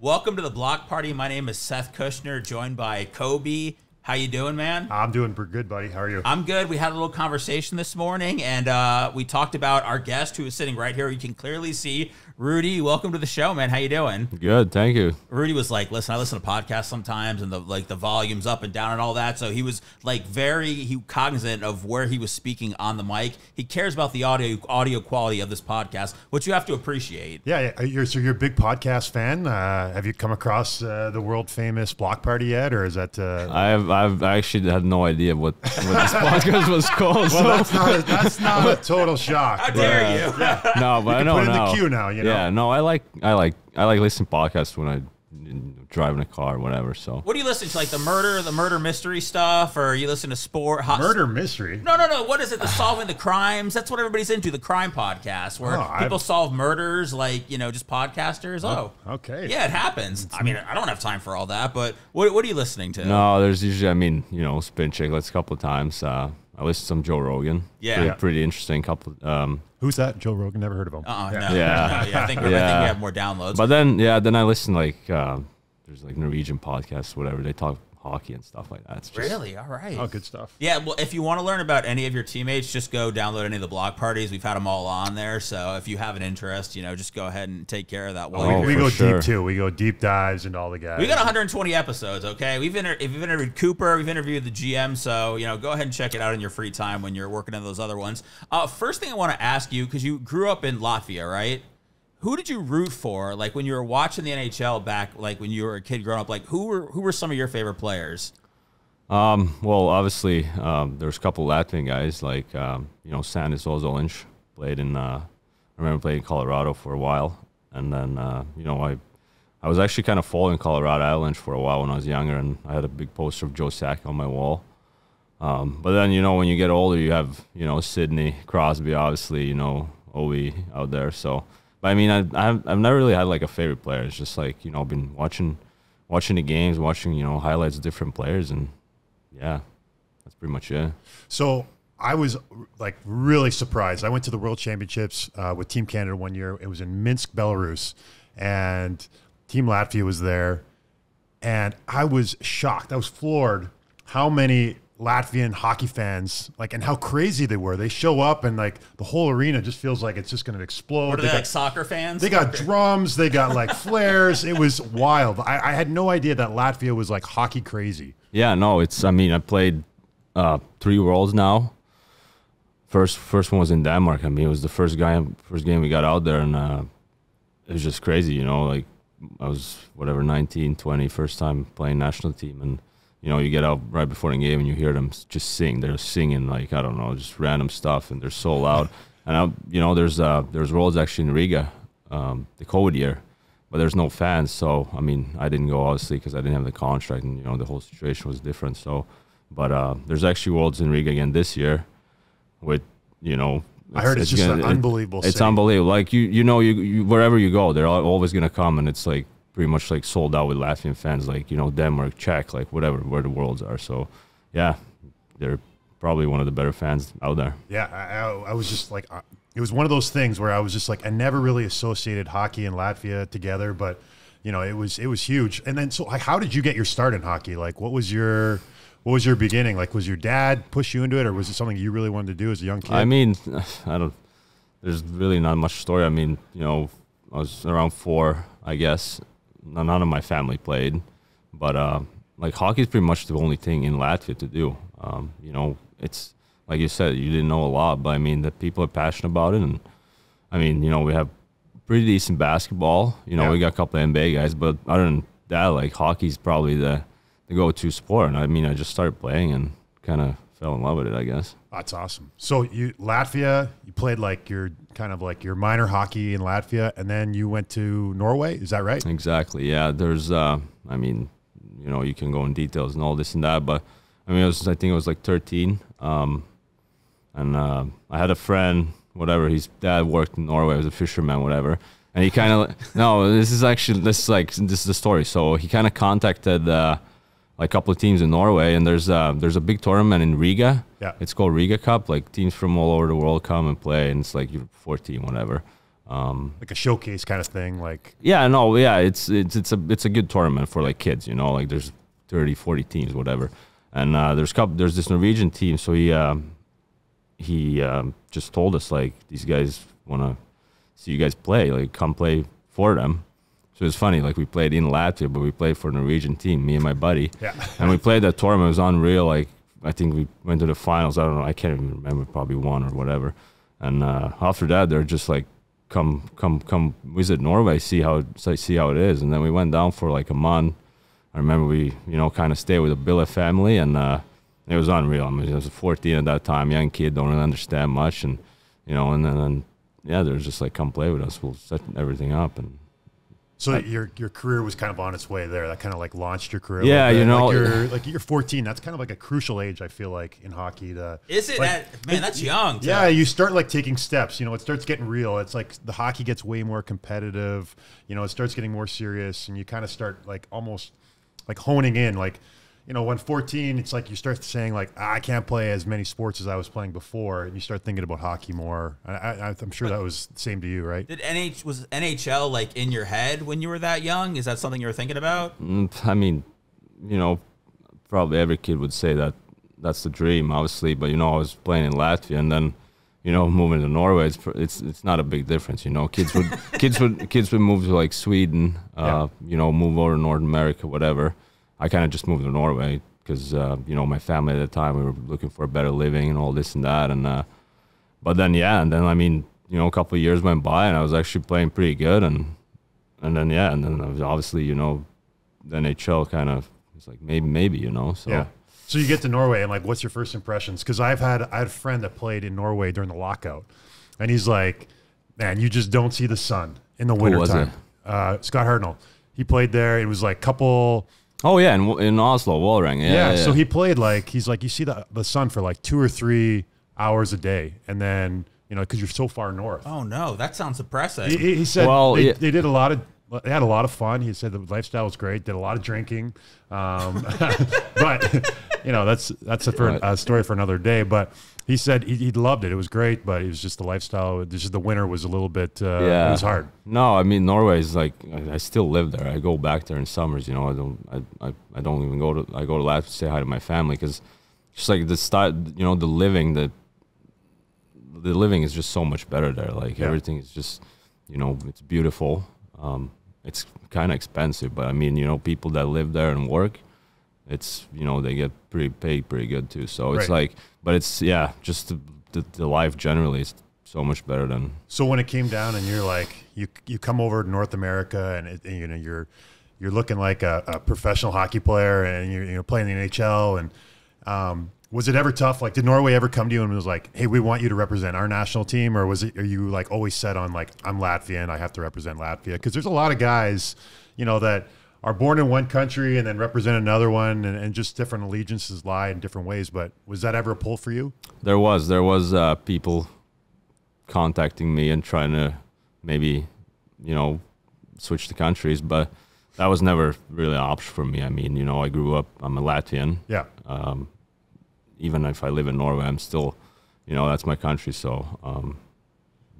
Welcome to the Block Party. My name is Seth Kushner, joined by Kobe. How you doing, man? I'm doing pretty good, buddy. How are you? I'm good. We had a little conversation this morning, and we talked about our guest who is sitting right here. You can clearly see Rudy. Welcome to the show, man. How you doing? Good, thank you. Rudy was like, "Listen, I listen to podcasts sometimes, and the volume's up and down and all that." So he was like very cognizant of where he was speaking on the mic. He cares about the audio quality of this podcast, which you have to appreciate. Yeah, so you're a big podcast fan. Have you come across the world famous Block Party yet, or is that? I've actually had no idea what this podcast was called. Well, so. that's not a total shock. How dare you? Yeah. No, but I know put it in now. the queue now. You know? Yeah, no, I like listening to podcasts when I drive in a car or whatever. So What do you listen to? Like the murder mystery stuff, or you listen to sport? Murder mystery? No. What is it? The solving the crimes. That's what everybody's into. The crime podcast where people solve murders, like just podcasters. Okay. Yeah, it happens. I mean, I don't have time for all that. But what are you listening to? no, there's usually Spin Chicklets a couple of times. I listen to some Joe Rogan. Yeah. Pretty interesting couple. Who's that? Joe Rogan? Never heard of him. No. Yeah. I think we have more downloads. But then I listen there's like Norwegian podcasts, whatever. They talk hockey and stuff like that. It's just, Really? All right. Oh, good stuff. Yeah, well, if you want to learn about any of your teammates, just go download any of the block parties. We've had them all on there. So if you have an interest, just go ahead and take care of that. We go deep, too. We go deep dives into all the guys. We got 120 episodes, okay? We've interviewed Cooper. We've interviewed the GM. So, go ahead and check it out in your free time when you're working on those other ones. First thing I want to ask you, because you grew up in Latvia, right? Who did you root for, like, when you were watching the NHL back, like, when you were a kid growing up? Like, who were some of your favorite players? Well, obviously, there's a couple Latvian guys, like, Sandis Ozoliņš played in, I remember playing in Colorado for a while. And then, I was actually kind of following Colorado Avalanche for a while when I was younger, and I had a big poster of Joe Sakic on my wall. But then, when you get older, you have, Sidney Crosby, obviously, Ovi out there, so... But I mean, I've never really had like a favorite player. It's just like been watching the games, watching highlights of different players, and yeah, that's pretty much it. So I was like really surprised. I went to the World Championships with Team Canada one year. It was in Minsk, Belarus, and Team Latvia was there, and I was shocked. I was floored how many Latvian hockey fans, and how crazy they were. They show up and the whole arena just feels like it's just going to explode. What are they like soccer fans? They got drums. They got flares. It was wild. I had no idea that Latvia was hockey crazy. Yeah, no, I played 3 Worlds now. First one was in Denmark. I mean, it was the first game we got out there, and it was just crazy. I was 19, 20, first time playing national team, and you get out right before the game and you hear them just sing. They're singing I don't know, just random stuff, and they're so loud. And there's Worlds actually in Riga, the COVID year, but there's no fans. So I mean, I didn't go obviously because I didn't have the contract, and the whole situation was different. So, but there's actually Worlds in Riga again this year, with I heard it's just an unbelievable. It's city. unbelievable. Like you wherever you go, they're always gonna come, and it's pretty much sold out with Latvian fans, Denmark, Czech, whatever, where the Worlds are. So, yeah, they're probably one of the better fans out there. Yeah, I was just it was one of those things where I was just I never really associated hockey and Latvia together, but it was huge. And then so how did you get your start in hockey? What was your beginning? Was your dad push you into it, or was it something you really wanted to do as a young kid? I mean, there's really not much story. I mean, I was around 4, I guess. None of my family played, but hockey is pretty much the only thing in Latvia to do. It's like you said, you didn't know a lot, but I mean, the people are passionate about it, and I mean, we have pretty decent basketball. We got a couple of NBA guys, but other than that, hockey's probably the go-to sport. And I mean, I just started playing and kind of fell in love with it, I guess. That's awesome. So Latvia, you played your your minor hockey in Latvia, and then you went to Norway. Is that right? Exactly. Yeah. There's, I mean, you can go in details and all this and that, but I mean, I think it was 13. And I had a friend, whatever, his dad worked in Norway, was a fisherman, whatever. And he kind of, no, this is the story. So he kind of contacted, a couple of teams in Norway, and there's a big tournament in Riga. Yeah. It's called Riga Cup. Teams from all over the world come and play, and it's you're 14, whatever. Like a showcase kind of thing, like Yeah, no, yeah, it's a good tournament for like kids, you know, like there's 30, 40 teams, whatever, and there's this Norwegian team, so he just told us like these guys want to see you guys play, like come play for them. So it's funny, like we played in Latvia, but we played for a Norwegian team, me and my buddy, and we played that tournament. It was unreal. Like I think we went to the finals. I don't know, I can't even remember, probably won or whatever. And after that, they're just like, come visit Norway, see how it is. And then we went down for like a month. I remember we, kind of stayed with the Billet family, and it was unreal. I mean, I was 14 at that time, young kid, don't really understand much, and and then they're just like, come play with us. We'll set everything up. And so your career was kind of on its way there. That kind of like launched your career. Yeah, like you're 14. That's kind of like a crucial age, I feel like, in hockey. Is it? Man, that's young. Too. Yeah, you start like taking steps. It starts getting real. It's like the hockey gets way more competitive. It starts getting more serious, and you kind of start like almost like honing in. Like, when 14, it's like you start saying like, I can't play as many sports as I was playing before, and you start thinking about hockey more. I'm sure that was the same to you, right? Was NHL like in your head when you were that young? Is that something you were thinking about? I mean, probably every kid would say that that's the dream, obviously. But I was playing in Latvia, and then moving to Norway, it's not a big difference. Kids would move to like Sweden, move over to North America, whatever. I kind of just moved to Norway because, my family at the time, we were looking for a better living and all this and that. And I mean, a couple of years went by and I was actually playing pretty good. And then I was obviously, the NHL kind of was like, maybe, so. Yeah. So you get to Norway and like, what's your first impressions? Because I had a friend that played in Norway during the lockout, and he's like, man, you just don't see the sun in the wintertime. Scott Hartnell. He played there. It was like couple... Oh yeah, in Oslo, Wallrang. Yeah. So he played he's like, you see the sun for like 2 or 3 hours a day, and then because you're so far north. Oh no, that sounds depressing. He said they did they had a lot of fun. He said the lifestyle was great. Did a lot of drinking, but that's a story for another day. But he said he loved it. It was great, but it was just the lifestyle. Just the winter was a little bit. It was hard. No, I mean Norway is like, I still live there. I go back there in summers. I don't even go to. I go to Latvia to say hi to my family because just like the style. The living the living is just so much better there. Like everything is just it's beautiful. It's kind of expensive, but I mean people that live there and work, it's they get paid pretty good too. So it's like, but it's just the life generally is so much better than. So when it came down and you're like you come over to North America and you're looking like a professional hockey player and you're playing the NHL, and was it ever tough? Like, did Norway ever come to you and was like, hey, we want you to represent our national team? Or are you like always set on like, I'm Latvian, I have to represent Latvia? Because there's a lot of guys, that are born in one country and then represent another one, and just different allegiances lie in different ways. But was that ever a pull for you? There was people contacting me and trying to maybe, switch the countries, but that was never really an option for me. I mean, I grew up, I'm a Latvian. Yeah. Even if I live in Norway, I'm still, that's my country. So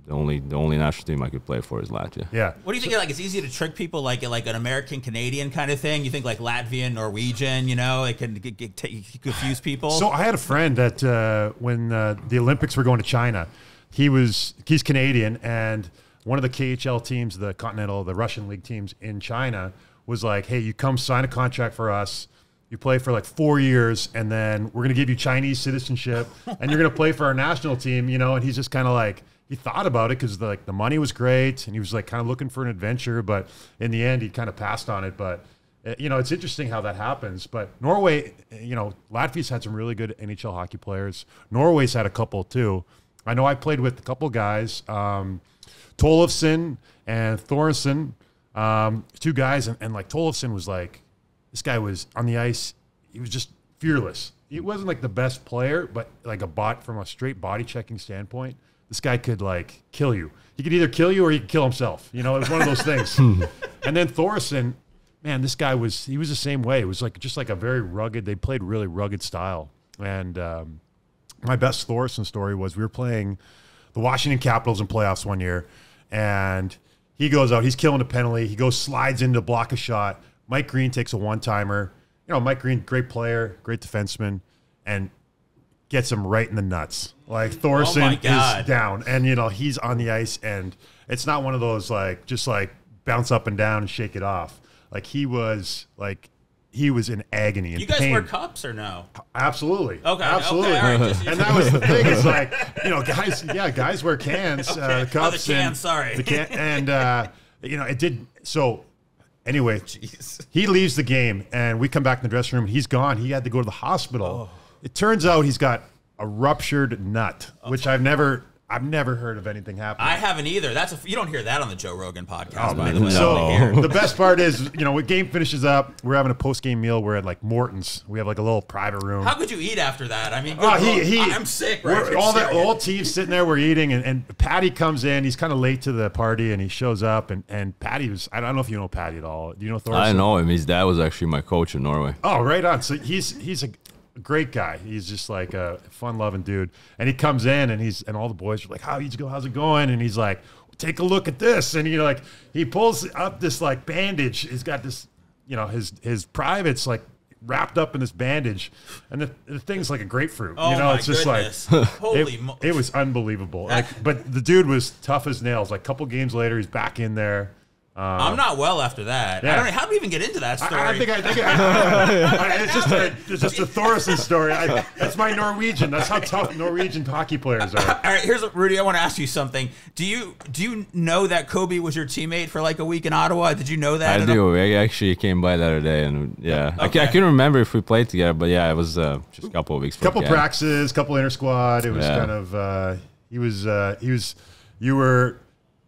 the only national team I could play for is Latvia. Yeah. What do you think? Like, it's easy to trick people, like an American Canadian kind of thing. You think like Latvian, Norwegian, it can confuse people. So I had a friend that when the Olympics were going to China, he's Canadian, and one of the KHL teams, the Russian league teams in China, was like, hey, you come sign a contract for us. You play for like 4 years, and then we're going to give you Chinese citizenship, and you're going to play for our national team, and he's just kind of like, he thought about it because the money was great, and he was like kind of looking for an adventure, but in the end, he kind of passed on it. But, it's interesting how that happens. But Norway, Latvia's had some really good NHL hockey players. Norway's had a couple too. I know I played with a couple guys, Tollefsen and Thorensen, 2 guys, and like Tollefsen was like, this guy was on the ice. He was just fearless. He wasn't like the best player, but like from a straight body checking standpoint, this guy could like kill you. He could either kill you or he could kill himself. It was one of those things. And then Thorensen, man, this guy he was the same way. It was like just like a very rugged. They played really rugged style. And my best Thorensen story was we were playing the Washington Capitals in playoffs one year, and he goes out. He's killing a penalty. He slides in to block a shot. Mike Green takes a one-timer. You know, Mike Green, great player, great defenseman, and gets him right in the nuts. Like, Thorson is down, and, you know, he's on the ice, and it's not one of those, like, just, like, bounce up and down and shake it off. Like, he was in agony and you guys pain. wear cups or no? Absolutely. Okay. Absolutely. Okay, all right. And that was the thing. It's like, you know, guys wear cans, cups. Oh, the cans, sorry. The can, and, you know, it did. So, anyway, Jeez. He leaves the game, and we come back in the dressing room, and he's gone. He had to go to the hospital. It turns out he's got a ruptured nut, which I've never heard of anything happening. I haven't either. You don't hear that on the Joe Rogan podcast. Oh, by man. the way. So the best part is, you know, when game finishes up, we're having a post-game meal. We're at, like, Morton's. We have, like, a little private room. How could you eat after that? I mean, I'm sick. Right? All the whole team's sitting there. We're eating, and Patty comes in. He's kind of late to the party, and he shows up. And Patty was, I don't know if you know Patty at all. Do you know Thorson? I know him. His dad was actually my coach in Norway. Oh, right on. So he's a great guy. He's just like a fun-loving dude. And he comes in, and all the boys are like, how's it going? And he's like, take a look at this. And he pulls up this, like, bandage. He's got this, you know, his private's, like, wrapped up in this bandage, and the thing's like a grapefruit. Oh, you know, my it's just goodness. like it was unbelievable. But the dude was tough as nails. Like, a couple games later, he's back in there. I'm not well after that. Yeah. I don't know. How do we even get into that story? I think it's just a Thorson story. That's my Norwegian. That's how tough Norwegian hockey players are. All right, Rudy. I want to ask you something. Do you know that Kobe was your teammate for like a week in Ottawa? Did you know that? I do. I actually came by the other day, and yeah, Okay. I couldn't remember if we played together, but yeah, it was just a couple of weeks. Couple practices, couple inter squad. It was kind of you were.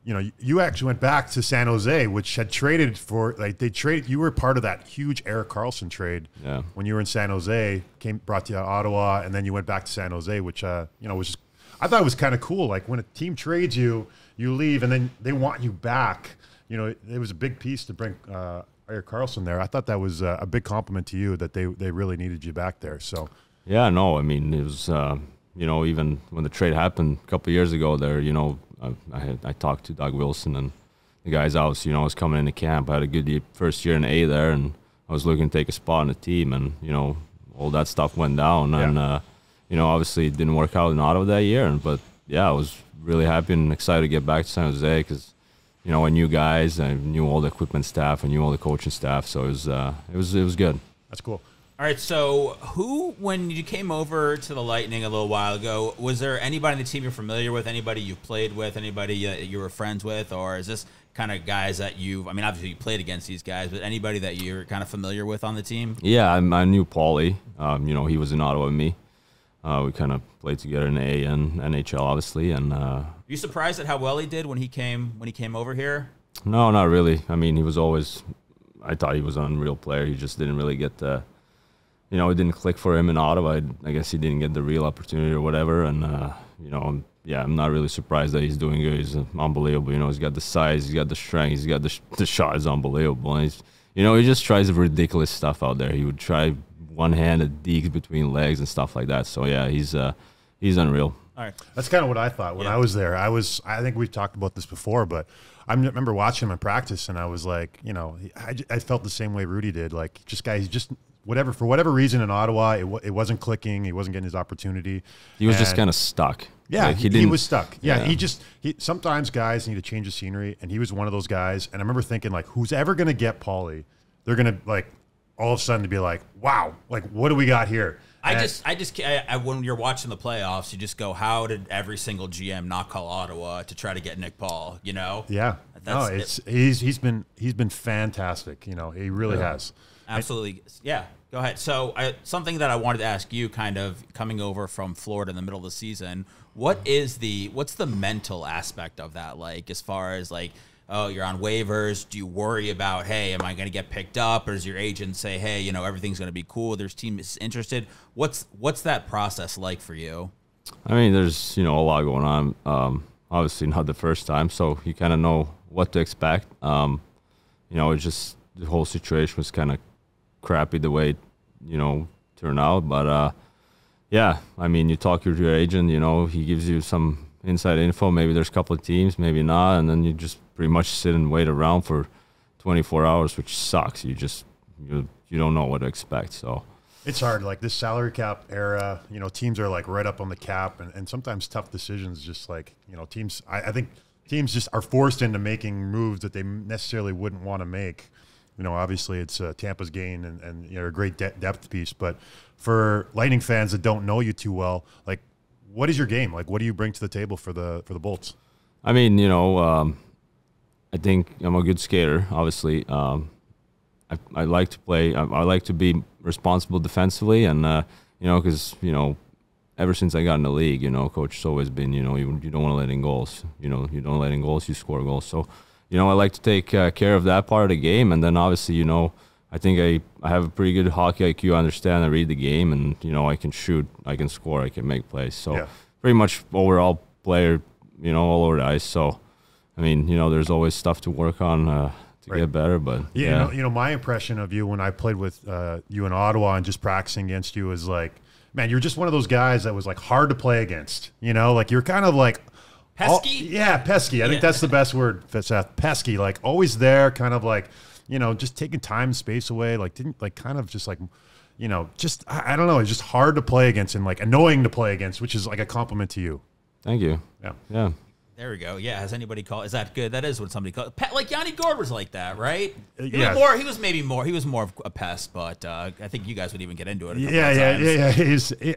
You know, you actually went back to San Jose, which had traded for, like, you were part of that huge Erik Karlsson trade when you were in San Jose, brought you to Ottawa, and then you went back to San Jose, which, you know, was just, I thought it was kind of cool. Like, when a team trades you, you leave, and then they want you back. You know, it was a big piece to bring Erik Karlsson there. I thought that was a big compliment to you that they really needed you back there. So, yeah, no, I mean, it was, you know, even when the trade happened a couple of years ago there, you know, I talked to Doug Wilson and the guys I was coming into camp. I had a good first year in A there, and I was looking to take a spot in the team, and, you know, all that stuff went down, and, you know, obviously it didn't work out in Ottawa that year, but yeah, I was really happy and excited to get back to San Jose because, you know, I knew guys, I knew all the equipment staff, I knew all the coaching staff, so it was good. That's cool. All right, so when you came over to the Lightning a little while ago, was there anybody on the team you're familiar with, anybody you played with, anybody you were friends with, or is this kind of guys that obviously you played against these guys, but anybody that you're kind of familiar with on the team? Yeah, I knew Paulie. You know, he was in Ottawa with me. We kind of played together in A and NHL, obviously. And Are you surprised at how well he did when he came over here? No, not really. I mean, I thought he was an unreal player. He just didn't really get the... You know, it didn't click for him in Ottawa. I guess he didn't get the real opportunity or whatever. And, you know, I'm not really surprised that he's doing good. He's unbelievable. You know, he's got the size, he's got the strength, he's got the shot is unbelievable. And he just tries ridiculous stuff out there. He would try one-handed deeks between legs and stuff like that. So, yeah, he's unreal. All right. That's kind of what I thought when I was there. I think we've talked about this before, but I remember watching him in practice, and I was like, you know, I felt the same way Rudy did. Like, he's just for whatever reason in Ottawa, it wasn't clicking. He wasn't getting his opportunity. He was just kind of stuck. Yeah, like he was stuck. Yeah, sometimes guys need to change the scenery, and he was one of those guys. And I remember thinking, like, who's ever going to get Paulie, they're going to, like, all of a sudden to be like, wow, like, what do we got here? When you're watching the playoffs, you just go, how did every single GM not call Ottawa to try to get Nick Paul? You know? Yeah. He's been fantastic. You know, he really has. Absolutely. Yeah. Go ahead. So something that I wanted to ask you, kind of coming over from Florida in the middle of the season, what's the mental aspect of that like, as far as like, oh, you're on waivers. Do you worry about, hey, am I going to get picked up? Or does your agent say, hey, you know, everything's going to be cool, there's teams interested? What's that process like for you? I mean, there's, you know, a lot going on. Obviously not the first time, so you kind of know what to expect. You know, it's just the whole situation was kind of crappy the way it, you know, turned out. But, yeah, I mean, you talk to your agent, you know, he gives you some inside info. Maybe there's a couple of teams, maybe not, and then you just pretty much sit and wait around for 24 hours, which sucks. You don't know what to expect. So it's hard. Like this salary cap era, you know, teams are like right up on the cap, and sometimes tough decisions. Just like, you know, teams. I think teams just are forced into making moves that they necessarily wouldn't want to make. You know, obviously it's Tampa's gain and you know, a great depth piece. But for Lightning fans that don't know you too well, like, what is your game? Like, what do you bring to the table for the Bolts? I mean, you know, I think I'm a good skater. Obviously, I like to play. I like to be responsible defensively, and you know, because you know, ever since I got in the league, you know, coach has always been, you know, you don't want to let in goals. You know, you don't let in goals, you score goals. So, you know, I like to take care of that part of the game, and then obviously, you know, I think I have a pretty good hockey IQ. I understand, I read the game, and you know, I can shoot, I can score, I can make plays. So, yeah. Pretty much overall player, you know, all over the ice. So, I mean, you know, there's always stuff to work on to get better, but yeah. You know, my impression of you when I played with you in Ottawa and just practicing against you is like, man, you're just one of those guys that was like hard to play against. You know, like you're kind of like pesky. Pesky. I think that's the best word, Seth. Pesky, like always there, kind of like, you know, just taking time and space away. Like didn't like kind of just like, you know, just I don't know. It's just hard to play against and like annoying to play against, which is like a compliment to you. Thank you. Yeah. There we go. Yeah, has anybody called? Is that good? That is what somebody called. Like Yanni Gord was like that, right? He was more of a pest, but I think you guys would even get into it. Yeah.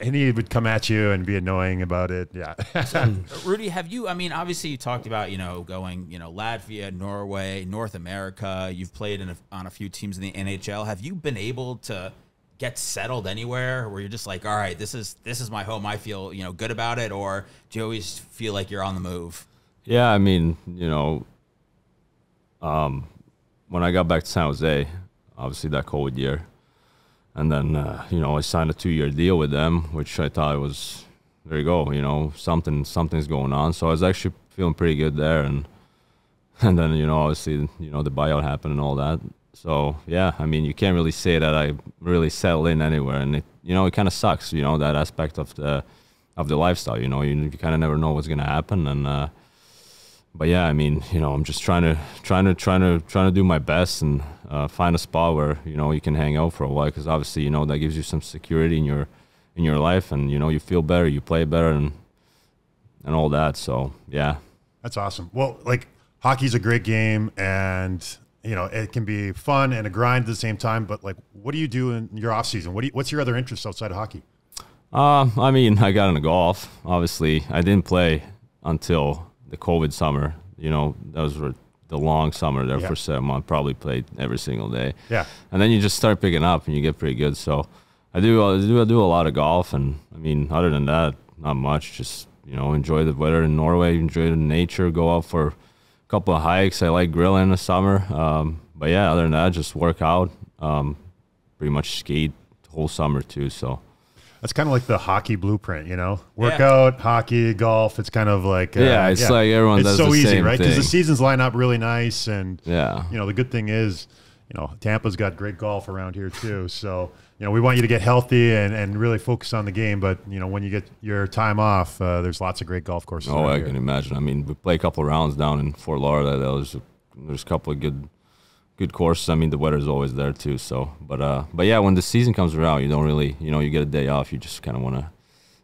And he would come at you and be annoying about it. Yeah. So, Rudy, have you? I mean, obviously you talked about going Latvia, Norway, North America. You've played on a few teams in the NHL. Have you been able to get settled anywhere where you're just like, all right, this is my home, I feel good about it, or do you always feel like you're on the move? Yeah, I mean, you know, when I got back to San Jose, obviously that COVID year, and then you know, I signed a 2-year deal with them, which I thought was, there you go, you know, something's going on. So I was actually feeling pretty good there, and then, you know, obviously, you know, the buyout happened and all that. So yeah, I mean, you can't really say that I really settled in anywhere, and it kind of sucks, you know, that aspect of the lifestyle. You know, you kind of never know what's gonna happen, and but yeah, I mean, you know, I'm just trying to do my best and find a spot where, you know, you can hang out for a while, because obviously, you know, that gives you some security in your life, and you know, you feel better, you play better, and all that. So yeah, that's awesome. Well, like, hockey's a great game, and you know, it can be fun and a grind at the same time, but like, what do you do in your off season? What's your other interests outside of hockey? I mean, I got into golf. Obviously, I didn't play until the COVID summer. You know, that was the long summer there for 7 months. Probably played every single day. Yeah. And then you just start picking up and you get pretty good. So I do a lot of golf, and I mean, other than that, not much. Just, you know, enjoy the weather in Norway, enjoy the nature, go out for couple of hikes. I like grilling in the summer, but yeah, other than that, just work out, pretty much skate the whole summer too. So that's kind of like the hockey blueprint, you know, work out, hockey, golf. It's kind of like it's like everyone does so the easy, same right? Because thing. the seasons line up really nice, and you know, the good thing is, you know, Tampa's got great golf around here too. So, you know, we want you to get healthy and really focus on the game. But, you know, when you get your time off, there's lots of great golf courses. Oh, I can imagine. I mean, we play a couple of rounds down in Fort Lauderdale. There's a couple of good courses. I mean, the weather's always there too. So, but yeah, when the season comes around, you don't really, you know, you get a day off. You just kind of want to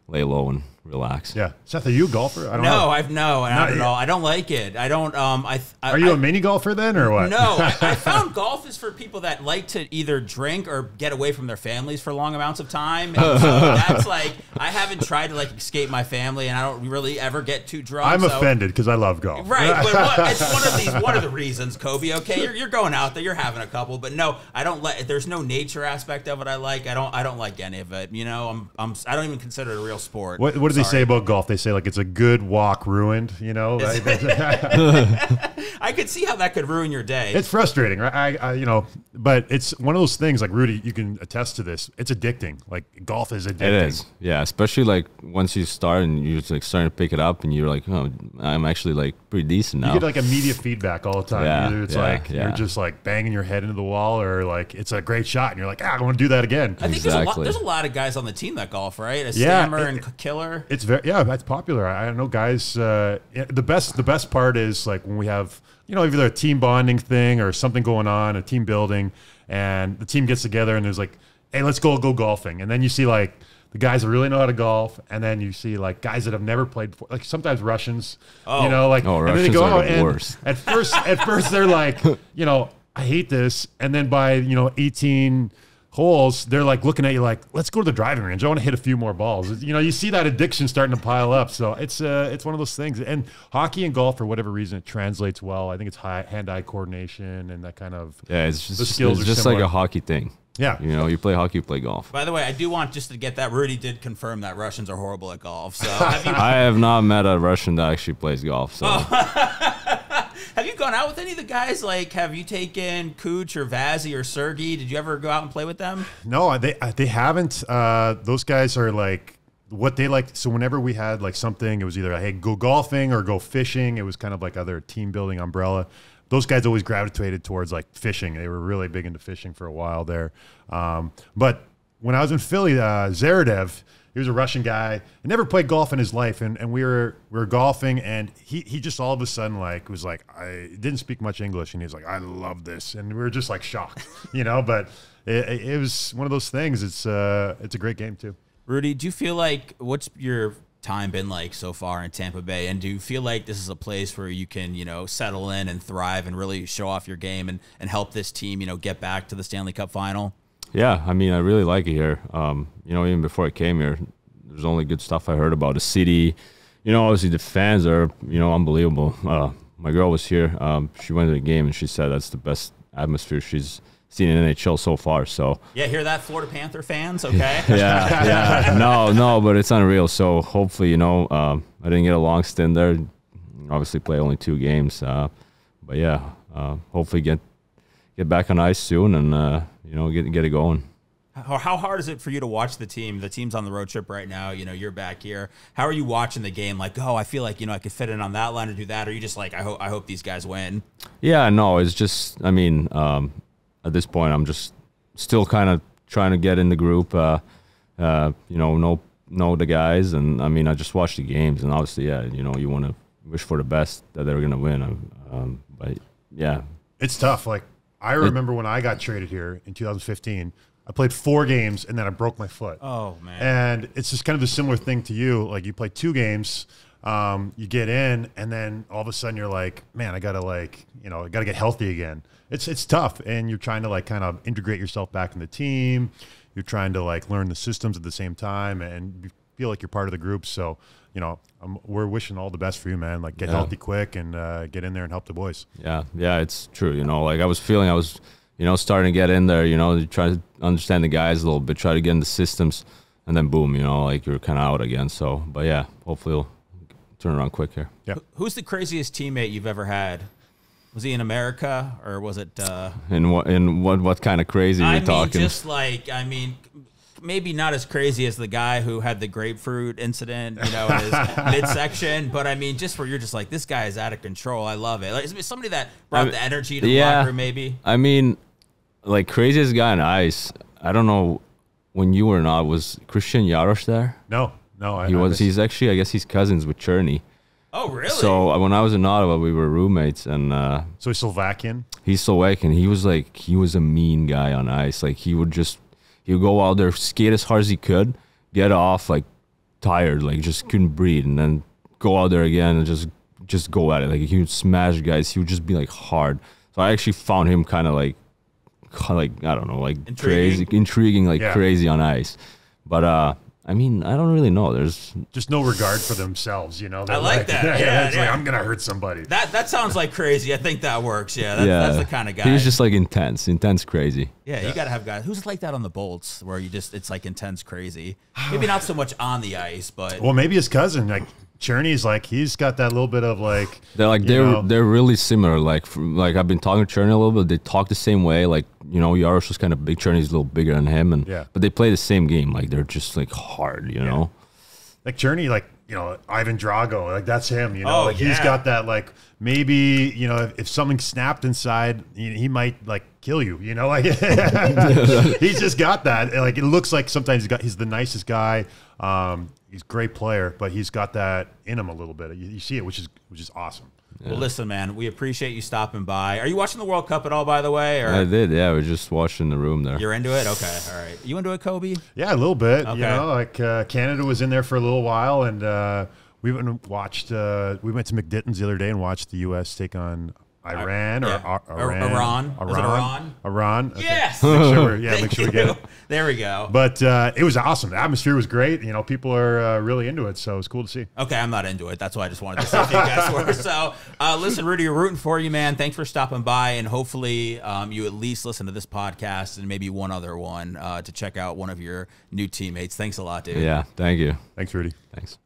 lay low and relax. Yeah. Seth, are you a golfer? I don't know. Not at all. I don't like it. I don't. Are you a mini golfer then, or what? No. I found golf is for people that like to either drink or get away from their families for long amounts of time. And so that's like, I haven't tried to like escape my family, and I don't really ever get too drunk. I'm offended because I love golf. Right, but it's one of the reasons, Kobe. Okay, you're going out there, you're having a couple, but no, I don't like. There's no nature aspect of it. I don't like any of it. You know, I don't even consider it a real sport. What do they say about golf? They say like it's a good walk ruined, you know. I could see how that could ruin your day. It's frustrating, right? I you know, but it's one of those things, like, Rudy, you can attest to this. It's addicting. Like, golf is addicting. It is, yeah. Especially like once you start and you're like starting to pick it up, and you're like, oh, I'm actually like pretty decent now. You get like immediate feedback all the time. Yeah, either it's you're just like banging your head into the wall, or like it's a great shot, and you're like, I want to do that again. I think there's a lot of guys on the team that golf, right? Stammer and Killer. It's very that's popular. I know guys. The best part is like when we have either a team bonding thing or something going on, a team building, and the team gets together and there's like, hey, let's go golfing, and then you see like the guys that really know how to golf, and then you see like guys that have never played before, like sometimes Russians, and then they go out and worst. At first they're like, I hate this, and then by 18 holes, they're like looking at you like, let's go to the driving range. I want to hit a few more balls. You see that addiction starting to pile up. So it's one of those things. And hockey and golf, for whatever reason, it translates well. I think it's hand-eye coordination and that kind of it's just, the skills it's just similar. like a hockey thing. Yeah. You play hockey, you play golf. By the way, I do want just to get that Rudy did confirm that Russians are horrible at golf. So have you, I have not met a Russian that actually plays golf. So have you gone out with any of the guys? Like, have you taken Kuch or Vazzy or Sergey? Did you ever go out and play with them? No, they haven't. Those guys are like what they like. So whenever we had like something, it was either hey, go golfing or go fishing. It was kind of like other team building umbrella. Those guys always gravitated towards like fishing. They were really big into fishing for a while there. But when I was in Philly, Zaradev, he was a Russian guy. He never played golf in his life, and we were golfing, and he just all of a sudden was like I didn't speak much English, and he was like, I love this, and we were just like shocked, But it was one of those things. It's a great game too. Rudy, do you feel like what's your time been like so far in Tampa Bay, and do you feel like this is a place where you can settle in and thrive and really show off your game and help this team get back to the Stanley Cup final? Yeah, I mean, I really like it here. Even before I came here, there's only good stuff I heard about the city. Obviously the fans are unbelievable. My girl was here. She went to the game and she said that's the best atmosphere she's seen in NHL so far. So yeah, hear that, Florida Panther fans? Okay. yeah. No, but it's unreal. So hopefully, I didn't get a long stint there. Obviously, play only 2 games. But yeah, hopefully get back on ice soon and get it going. How hard is it for you to watch the team? The team's on the road trip right now. You're back here. How are you watching the game? Like, I feel like I could fit in on that line or do that. Or are you just like, I hope these guys win? Yeah, no, it's just at this point, I'm just still kind of trying to get in the group, know the guys. And, I just watch the games. And obviously, you want to wish for the best that they're going to win. But, yeah. It's tough. Like, I remember when I got traded here in 2015, I played 4 games, and then I broke my foot. Oh, man. And it's just kind of a similar thing to you. Like, you play 2 games, you get in, and then all of a sudden you're like, man, I got to get healthy again. It's tough, and you're trying to kind of integrate yourself back in the team. You're trying to learn the systems at the same time, and you feel like you're part of the group. So, we're wishing all the best for you, man. Get healthy quick and get in there and help the boys. Yeah, it's true. I was feeling I was, starting to get in there. Try to understand the guys a little bit, try to get in the systems, and then boom, you're kind of out again. So, but yeah, hopefully it'll turn around quick here. Yeah. Who's the craziest teammate you've ever had? Was he in America, or was it? In what kind of crazy you're talking? Maybe not as crazy as the guy who had the grapefruit incident, in his midsection. But just where you're just like, this guy is out of control. I love it. Like somebody that brought the energy to the locker room, maybe. Craziest guy on ice. I don't know when you were not. Was Christian Jarosz there? No. He's actually, I guess, he's cousins with Cherney. Oh, really? So when I was in Ottawa, we were roommates, and so he's Slovakian. He's Slovakian. He was a mean guy on ice. He would go out there, skate as hard as he could, get off tired, just couldn't breathe, and then go out there again and just go at it. He would smash guys. He would just be hard. So I actually found him kind of I don't know, intriguing, crazy on ice. But I don't really know. There's just no regard for themselves, I like that. Yeah. I'm gonna hurt somebody. That sounds like crazy. I think that works. Yeah, that's the kind of guy. He's just intense crazy. Yeah, you gotta have guys who's like that on the Bolts, where it's intense crazy. Maybe not so much on the ice, but maybe his cousin, Cherney's he's got that little bit of they're really similar. I've been talking to Cherney a little bit. They talk the same way. Jarosz was kind of big. Cherney's a little bigger than him, but they play the same game. They're just hard, Cherney, Ivan Drago, like that's him, Oh, like he's got that, like maybe, if something snapped inside, he might like kill you, like he's just got that. Like it looks like sometimes he's the nicest guy. He's a great player, but he's got that in him a little bit. You see it, which is awesome. Yeah. Well, listen, man, we appreciate you stopping by. Are you watching the World Cup at all, by the way? Or? I did, yeah. We just watched in the room there. You're into it? Okay, all right. You into it, Kobe? Yeah, a little bit. Okay. Like Canada was in there for a little while, and we went and watched. We went to McDitton's the other day and watched the U.S. take on Iran or Iran. Was it Iran? Iran. Okay. Yes. Make sure we get it. There we go. But it was awesome. The atmosphere was great. People are really into it, so it's cool to see. Okay, I'm not into it. That's why I just wanted to see if you guys were. So, listen, Rudy, we're rooting for you, man. Thanks for stopping by, and hopefully you at least listen to this podcast and maybe one other one to check out one of your new teammates. Thanks a lot, dude. Yeah, thank you. Thanks, Rudy. Thanks.